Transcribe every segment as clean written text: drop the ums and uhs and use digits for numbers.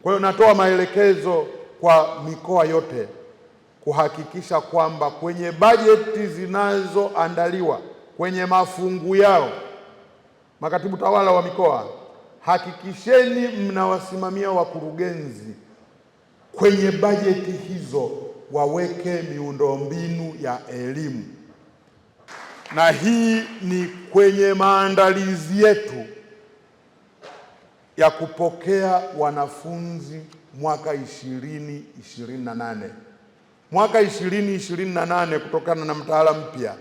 Kwa hiyo natoa maelekezo kwa mikoa yote kuhakikisha kwamba kwenye bajeti zinazoandaliwa kwenye mafungu yao, makatibu tawala wa mikoa, hakikisheni mnawasimamia wakurugenzi kwenye bajeti hizo waweke miundombinu ya elimu, na hii ni kwenye maandalizi yetu ya kupokea wanafunzi mwaka 2028. Mwaka 2028 kutokana na mtaala mpya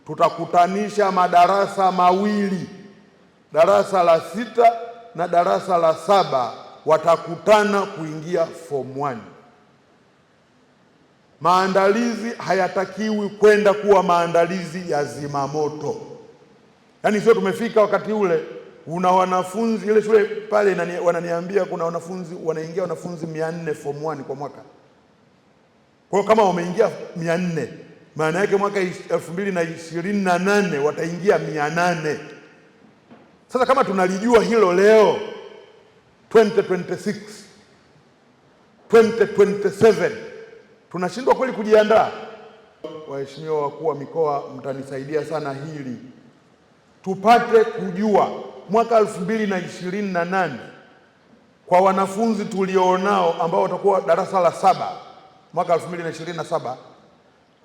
tutakutanisha madarasa mawili, darasa la 6 na darasa la 7 watakutana kuingia form 1. Maandalizi hayatakiwi kwenda kuwa maandalizi ya zimamoto. Yaani sio tumefika wakati ule una wanafunzi, ile shule pale wananiambia kuna wanafunzi wanaingia wanafunzi 400 form 1 kwa mwaka. Kwa kama wameingia 400, maana yake mwaka 2028 wataingia 800. Sasa kama tunalijua hilo leo 2026, 2027 tunashindwa kweli kujiandaa? Waheshimiwa wakuu wa mikoa, mtanisaidia sana hili, tupate kujua mwaka 2028 kwa wanafunzi tulionao ambao watakuwa darasa la 7 mwaka 2027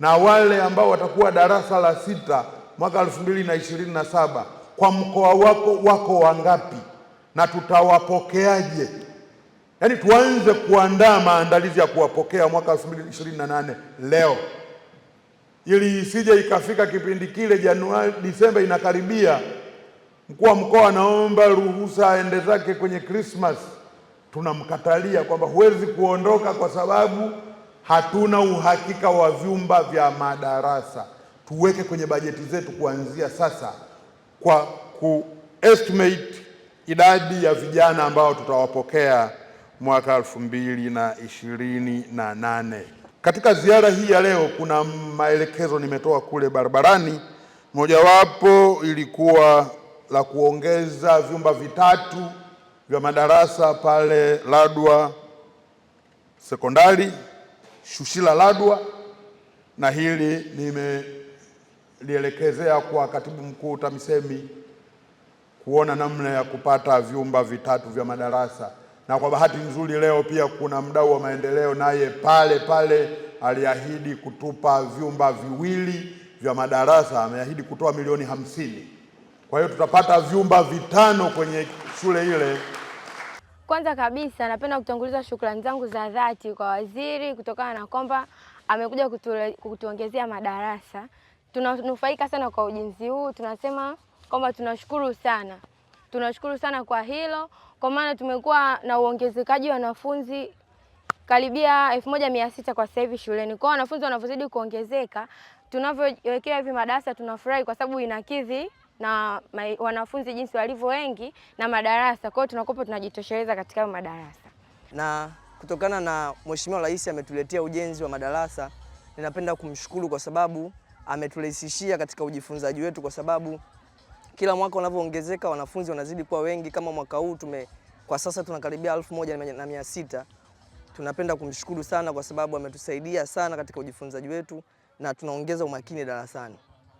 na wale ambao watakuwa darasa la 6 mwaka 2027, kwa mkoa wako wangapi na tutawapokeaje? Yaani tuanze kuandaa maandalizi ya kuwapokea mwaka 2028 leo, ili isije ikafika kipindi kile Januari, Disemba inakaribia, mkuu wa mkoa anaomba ruhusa aende zake kwenye Christmas, tunamkatalia kwamba huwezi kuondoka kwa sababu hatuna uhakika wa vyumba vya madarasa. Tuweke kwenye bajeti zetu kuanzia sasa kwa estimate idadi ya vijana ambao tutawapokea mwaka 2028. Katika ziara hii ya leo kuna maelekezo nimetoa kule barabarani. Mojawapo ilikuwa la kuongeza vyumba 3 vya madarasa pale Ladwa Sekondari, Shushila Ladwa, na hili nimelielekezea kwa katibu mkuu TAMISEMI kuona namna ya kupata vyumba 3 vya madarasa. Na kwa bahati nzuri leo pia kuna mdau wa maendeleo naye pale aliahidi kutupa vyumba 2 vya madarasa, ameahidi kutoa milioni 50. Kwa hiyo tutapata vyumba 5 kwenye shule ile. Kwanza kabisa napenda kutanguliza shukrani zangu za dhati kwa waziri, kutokana na kwamba amekuja kutuongezea madarasa. Tunanufaika sana kwa ujenzi huu, tunasema kwamba tunashukuru sana. Tunashukuru sana kwa hilo, kwa maana tumekuwa na uongezekaji wa wanafunzi karibia 1600 kwa sasa hivi shuleni. Kwa wanafunzi wanavyozidi kuongezeka, tunavyowekea hivi madarasa tunafurahi kwa sababu inakidhi na wanafunzi jinsi walivyo wengi na madarasa. Kwa hiyo tunakopa tunajitosheleza katika madarasa. Na kutokana na Mheshimiwa Rais ametuletea ujenzi wa madarasa, ninapenda kumshukuru kwa sababu ameturahisishia katika ujifunzaji wetu, kwa sababu kila mwaka unavyoongezeka wanafunzi wanazidi kuwa wengi. Kama mwaka huu kwa sasa tunakaribia 1600. Tunapenda kumshukuru sana kwa sababu ametusaidia sana katika ujifunzaji wetu na tunaongeza umakini darasani.